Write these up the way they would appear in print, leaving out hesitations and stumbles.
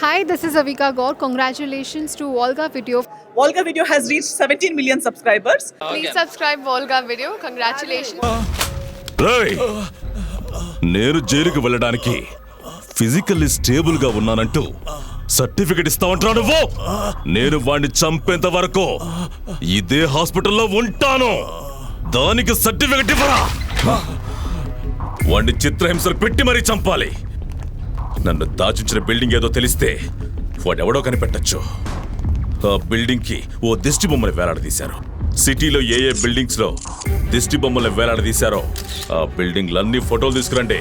Hi, this is Avika Gaur. Congratulations to Volga Video. Volga Video has reached 17 million subscribers. Please subscribe Volga Video. Congratulations. రేయ్, నేను జైలుకి వెళ్ళడానికి physically stable గా ఉన్నానంటూ certificate ఇస్తావంటున్నావు నువ్వు. నేను వాడిని చంపేంత వరకు ఇదే హాస్పిటల్లో ఉంటాను. దానికి సర్టిఫికెట్ ఇవ్వరా? వాడిని చిత్రహింసలు పెట్టి మరీ చంపాలి. నన్ను దాచించిన బిల్డింగ్ ఏదో తెలిస్తే వాడెవడో కనిపెట్టచ్చు. ఆ బిల్డింగ్ కి ఓ దిష్టి బొమ్మని వేలాడదీశారు. సిటీలో ఏ బిల్డింగ్స్ లో దిష్టి బొమ్మలు వేలాడదీశారో ఆ బిల్డింగ్లన్నీ ఫోటోలు తీసుకురండి.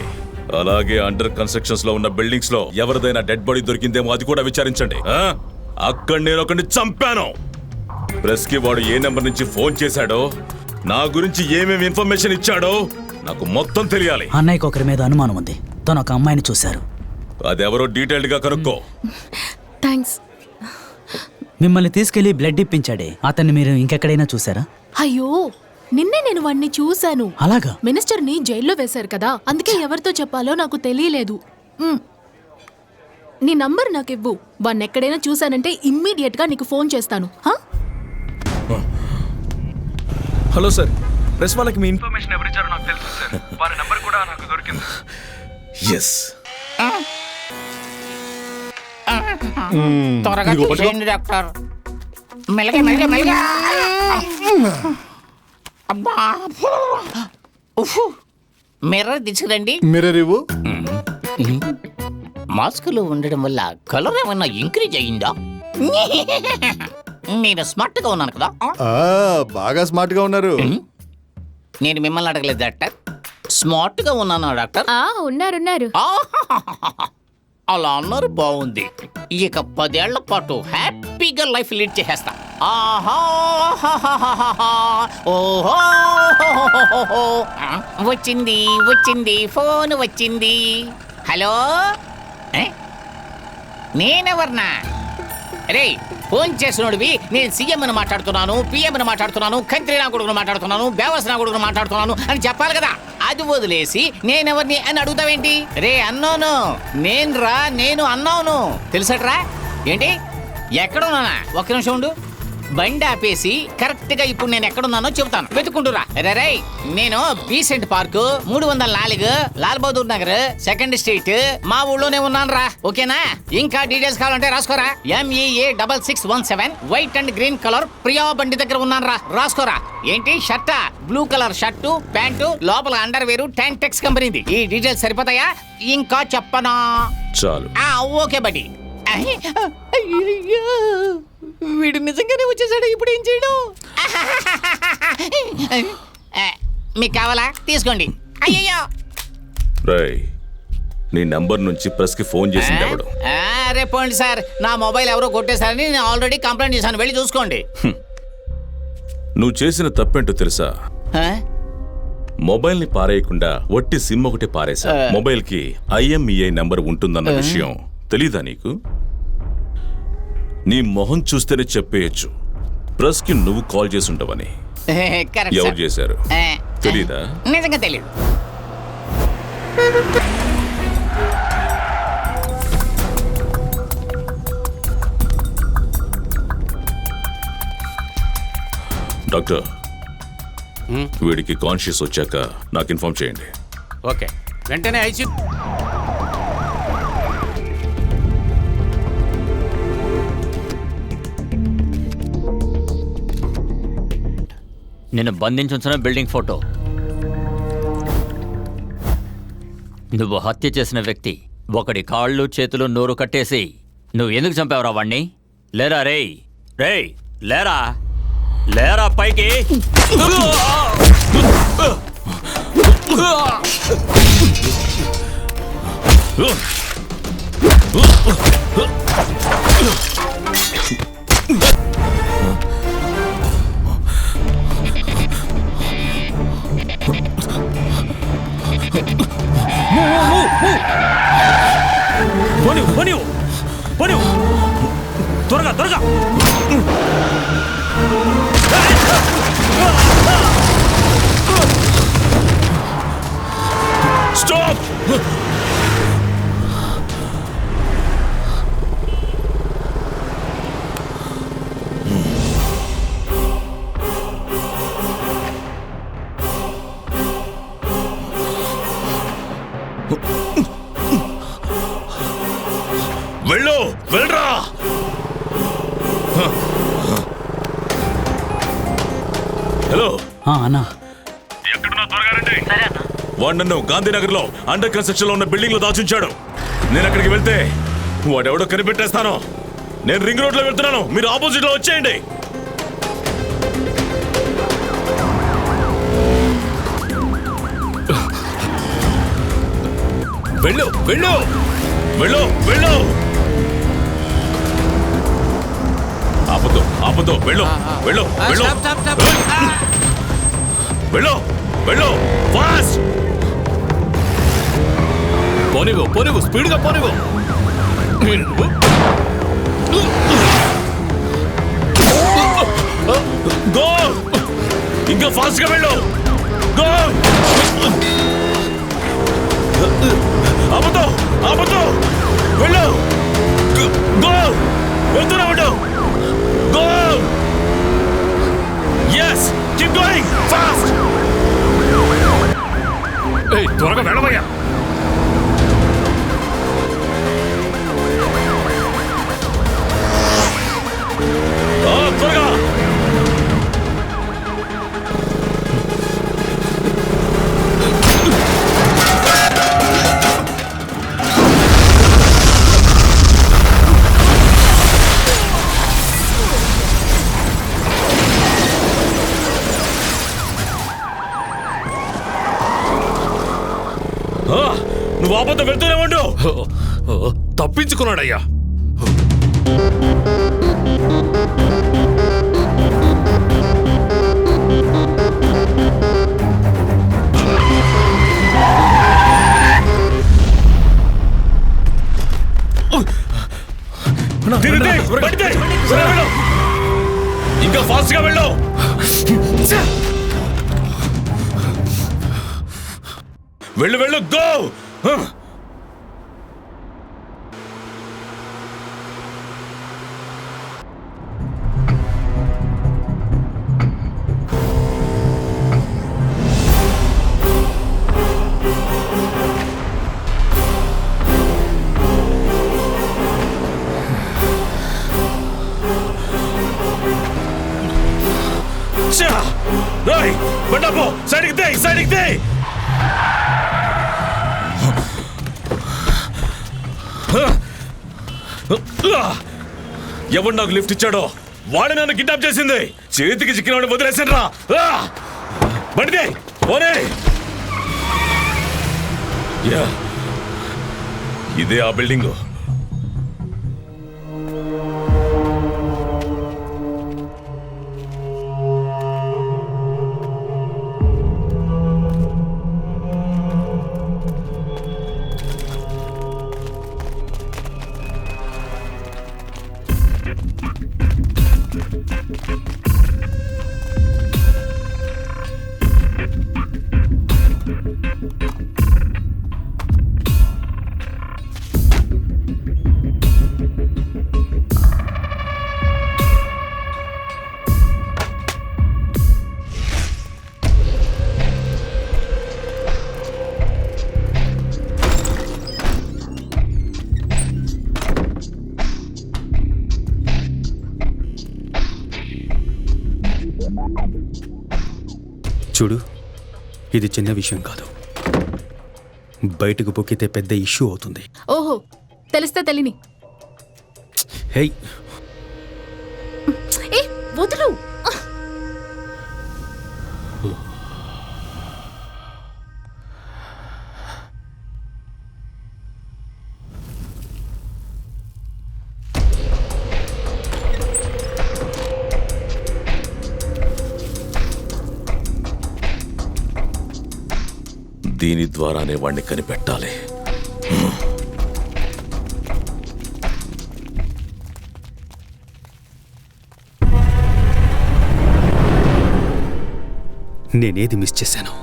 అలాగే అండర్ కన్స్ట్రక్షన్స్ లో ఉన్న బిల్డింగ్స్ లో ఎవరిదైనా డెడ్ బాడీ దొరికిందేమో అది కూడా విచారించండి. అక్కడ నేను ఒకరిని చంపాను. ప్రెస్ కి వాడు ఏ నెంబర్ నుంచి ఫోన్ చేశాడో, నా గురించి ఏమేమి ఇన్ఫర్మేషన్ ఇచ్చాడో నాకు మొత్తం తెలియాలి. అన్నయ్యకి ఒకరి మీద అనుమానం ఉంది. తను ఒక అమ్మాయిని చూశారు. అదెవరో డీటెయిల్డ్ గా కనుక్కో. థ్యాంక్స్. మిమ్మల్ని తీసుకెళ్లి బ్లడ్ ఇప్పించాడే, అతన్ని మీరు ఇంకెక్కడైనా చూసారా? అయ్యో, నిన్నే నేను వాణ్ణి చూశాను. అలాగా? మినిస్టర్ ని జైల్లో వేశారు కదా, అందుకే ఎవరితో చెప్పాలో నాకు తెలియలేదు. నీ నంబర్ నాకు ఇవ్వు. వాణ్ణి ఎక్కడైనా చూశానంటే ఇమ్మీడియట్ గా నీకు ఫోన్ చేస్తాను. హలో సార్, ప్రెస్ వాళ్ళకి మీ ఇన్ఫర్మేషన్ ఎవరిచ్చారో నాకు తెలుసు సార్. వారి నంబర్ కూడా నాకు దొరికింది. ఎస్. త్వరగా చేయండి డాక్టర్. మెల్లగా మెల్లగా మెల్లగా. అబ్బా, మిర్రర్ తీసుకురండి. మిర్రర్ ఇవ్వు. మాస్కులో ఉండడం వల్ల కలర్ ఏమన్నా ఇంక్రీజ్ అయ్యిందా? నేను స్మార్ట్ గా ఉన్నాను కదా. బాగా స్మార్ట్ గా ఉన్నారు. నేను మిమ్మల్ని అడగలేదు డాక్టర్, స్మార్ట్ గా ఉన్నానా డాక్టర్? ఉన్నారు. అలా అన్నారు, బాగుంది. ఇక 10 ఏళ్ల పాటు హ్యాపీగా లైఫ్ లీడ్ చేసేస్తా. ఓహో, వచ్చింది ఫోన్ వచ్చింది. హలో, నేనెవర్నా? రే, ఫోన్ చేసినోడివి నేను సీఎం అని మాట్లాడుతున్నాను, పిఎం అని మాట్లాడుతున్నాను, కంత్రి నా కొడుకును మాట్లాడుతున్నాను, బేవస్ నా కొడుకును మాట్లాడుతున్నాను అని చెప్పాలి కదా. అది వదిలేసి నేనెవరిని అని అడుగుతావేంటి? రే అన్నోను, నేను అన్నాను తెలుసట్రా. ఏంటి ఎక్కడున్నానా? ఒక్క నిమిషం ఉండు. బండి ఆపేసి కరెక్ట్ గా ఇప్పుడు నేను ఎక్కడున్నానో చెబుతాను, వెతుక్కుంటురా. రే, నేను Besant park 304 Lal Bahadur Nagar 2nd street మా ఊళ్ళోనే ఉన్నాను రా. ఓకేనా? ఇంకా డీటెయిల్స్ కావాలంటే రాసుకోరా. MEA6617 white and green colour Priya బండి దగ్గర ఉన్నాను రా. రాసుకోరా. ఏంటి షర్టా? బ్లూ కలర్ షర్టు, ప్యాంటు, లోపల అండర్ వేరు టెక్స్ కంపెనీది. ఈ డీటెయిల్స్ సరిపోతాయా? ఇంకా చెప్పనా? చాలు. ఓకే బడి. వీడు నిజంగానే వచ్చేసాడు. ఇప్పుడు ఏం చేయడం? మీకు కావాలా? తీసుకోండి. అయ్యయ్యో, రేయ్, నీ నంబర్ నుంచి ప్రెస్ కి ఫోన్ చేసింది ఎవడు? రేపోండి సార్, నా మొబైల్ ఎవరో కొట్టేశారని నేను ఆల్రెడీ కంప్లైంట్ చేశాను. వెళ్ళి చూసుకోండి. నువ్వు చేసిన తప్పేంటో తెలుసా? మొబైల్ ని పారేయకుండా వట్టి సిమ్ ఒకటి పారేసా. మొబైల్ కి IMEI నంబర్ ఉంటుందన్న విషయం తెలీదా నీకు? నీ మొహం చూస్తేనే చెప్పేయచ్చు ప్రెస్ కి నువ్వు కాల్ చేసి ఉంటావని. ఎవరు చేశారు తెలీదా? నిజంగా తెలియదు. డాక్టర్, వీడికి కాన్షియస్ వచ్చాక నాకు ఇన్ఫార్మ్ చేయండి. ఓకే, వెంటనే ఐసీయూ. నిన్ను బంధించుంచిన బిల్డింగ్ ఫోటో. నువ్వు హత్య చేసిన వ్యక్తి ఒకడి కాళ్ళు చేతులు నోరు కట్టేసి నువ్వు ఎందుకు చంపావురా వాణ్ణి? లేరా రేయ్, లేరా పైకి. త్వరగా స్టాప్. వెళ్ళు, వెళ్ళరా. హలో అన్నా ఎక్కడున్నా త్వరగా రండి. వాడు నన్ను గాంధీనగర్ లో అండర్ కన్స్ట్రక్షన్ లో ఉన్న బిల్డింగ్ లో దాచుంచాడు. నేను అక్కడికి వెళ్తే వాడెవడో కనిపెట్టేస్తాను. నేను రింగ్ రోడ్ లో వెళ్తున్నాను, మీరు ఆపోజిట్ లో వచ్చేయండి. వెళ్ళు, వెళ్ళు, వెళ్ళు, వెళ్ళు. ఆపదు, ఆపదు, వెళ్ళు, వెళ్ళు, వెళ్ళు, వెళ్ళు, వెళ్ళు, ఫాస్ట్. పోనివ్వు, పోనివ్వు, స్పీడ్ గా పోనివ్వు. గో, ఇంకా ఫాస్ట్ గా వెళ్ళు. గో, ఆపదు, ఆపదు, వెళ్ళు. గో, వెళ్తున్నా వెళ్ళు. Go, yes, keep going, fast. ఏయ్, త్వరగా వెళ్ళవయ్యా. త్వరగా. నువ్వు ఆపద వెళ్తూనే ఉండు. తప్పించుకున్నాడయ్యా. ఇంకా ఫాస్ట్ గా వెళ్ళు. వెళ్ళు, వెళ్ళు, గో. బండాపో, సైడ్కి దే, సైడ్కి దే. ఎవరు నాకు లిఫ్ట్ ఇచ్చాడో వాడు నన్ను కిడ్నాప్ చేసింది. చేతికి చిక్కిన వదిలేసాను రా. బండిదే పోనే. ఇదే ఆ బిల్డింగ్. చూడు, ఇది చిన్న విషయం కాదు. బయటకు పొక్కితే పెద్ద ఇష్యూ అవుతుంది. ఓహో, తెలిస్తే తెలియని. హే, ఏ వదులు. దీని ద్వారానే వాణ్ణి కనిపెట్టాలి. నేనేది మిస్ చేశాను?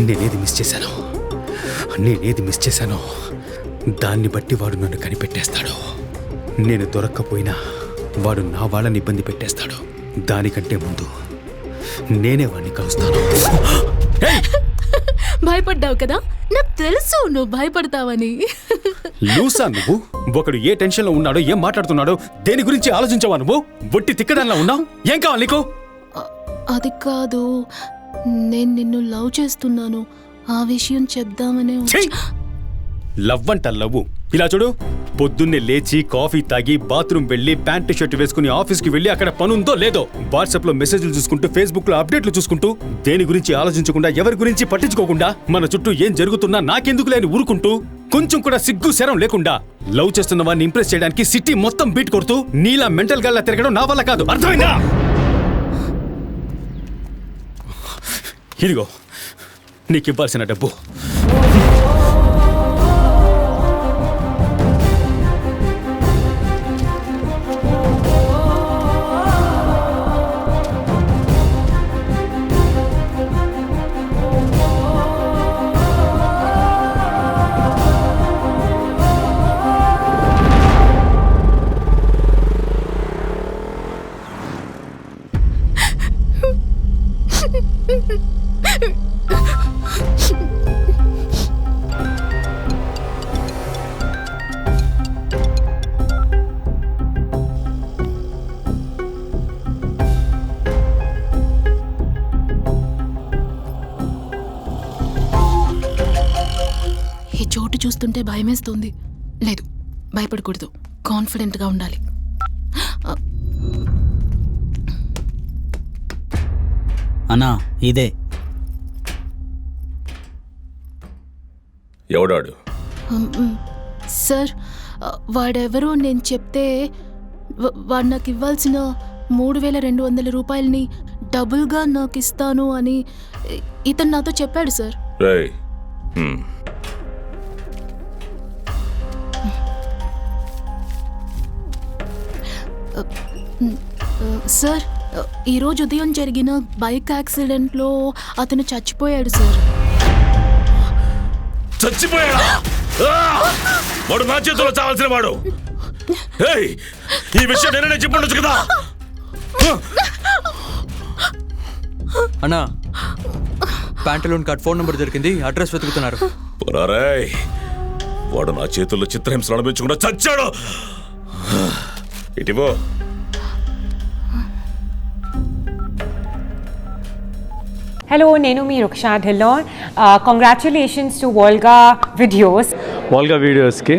నేనేది మిస్ చేశాను? నేనేది మిస్ చేశానో దాన్ని బట్టి వాడు నన్ను కనిపెట్టేస్తాడు. నేను దొరక్కపోయినా వాడు నా వాళ్ళని ఇబ్బంది పెట్టేస్తాడు. దానికంటే ముందు నేనే వాడిని కలుస్తాను. భయపడ్డావు కదా, నాకు తెలుసు నువ్వు భయపడతావని. లూసా నువ్వు? ఒకడు ఏ టెన్షన్లో ఉన్నాడో, ఏం మాట్లాడుతున్నాడో దేని గురించి ఆలోచించావా నువ్వు? బొట్టి తిక్కదానిలా ఉన్నావు. ఏం కావాలి నీకు? అది కాదు, నేను నిన్ను లవ్ చేస్తున్నాను, ఆ విషయం చెప్దామనే లవ్ అంట లవ్వు. ఇలా చూడు, పొద్దున్నే లేచి కాఫీ తాగి బాత్రూమ్ వెళ్ళి ప్యాంటు షర్ట్ వేసుకుని ఆఫీస్కి వెళ్ళి అక్కడ పనుందో లేదో వాట్సాప్ లో మెసేజ్లు చూసుకుంటూ ఫేస్బుక్ లో అప్డేట్లు చూసుకుంటూ దేని గురించి ఆలోచించకుండా ఎవరి గురించి పట్టించుకోకుండా మన చుట్టూ ఏం జరుగుతున్నా నాకెందుకు లేని ఊరుకుంటూ కొంచెం కూడా సిగ్గు శరం లేకుండా లవ్ చేస్తున్న వాడిని ఇంప్రెస్ చేయడానికి సిటీ మొత్తం బీట్ కొడుతూ నీలా మెంటల్ గాల్లా తిరగడం నా వల్ల కాదు. అర్థమైందా? ఇదిగో నీకు ఇవ్వాల్సిన డబ్బు. ఈ చోటు చూస్తుంటే భయమేస్తుంది. లేదు, భయపడకూడదు, కాన్ఫిడెంట్గా ఉండాలి. అన్నా ఇదే. ఎవడాడు? సార్, వాడెవరో నేను చెప్తే వాడు నాకు ఇవ్వాల్సిన 3,200 రూపాయలని డబుల్గా నాకు ఇస్తాను అని ఇతను నాతో చెప్పాడు సార్. రేయ్, సార్, ఈరోజు ఉదయం జరిగిన బైక్ యాక్సిడెంట్లో అతను చచ్చిపోయాడు సార్. చచ్చిపోయాడా? వాడు నా చేతిలో చావాల్సిన వాడు. ఈ విషయం నేనే చెప్పండొచ్చు కదా. అన్నా, ప్యాంటలూన్ కార్డ్ ఫోన్ నంబర్ దొరికింది, అడ్రస్ వెతుకుతున్నారు. పోరారేయ్, వాడు నా చేతుల్లో చిత్రహింసలు అనిపించకుండా చచ్చాడు. ఇటివో. Hello, నేను మీ Ruksha Dhillon. Congratulations to Volga videos. Volga వీడియోస్కి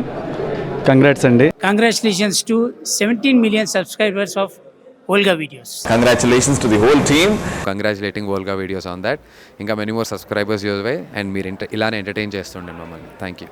కంగ్రాట్స్ అండి. Congratulations to 17 million subscribers of Volga videos. Congratulations to the whole team. Congratulating Volga videos on that. ఇంకా మెనీ మోర్ సబ్స్క్రైబర్స్ యూజ్ వై అండ్ మీరు ఇలానే ఎంటర్టైన్ చేస్తుండండి మమ్మల్ని. Thank you.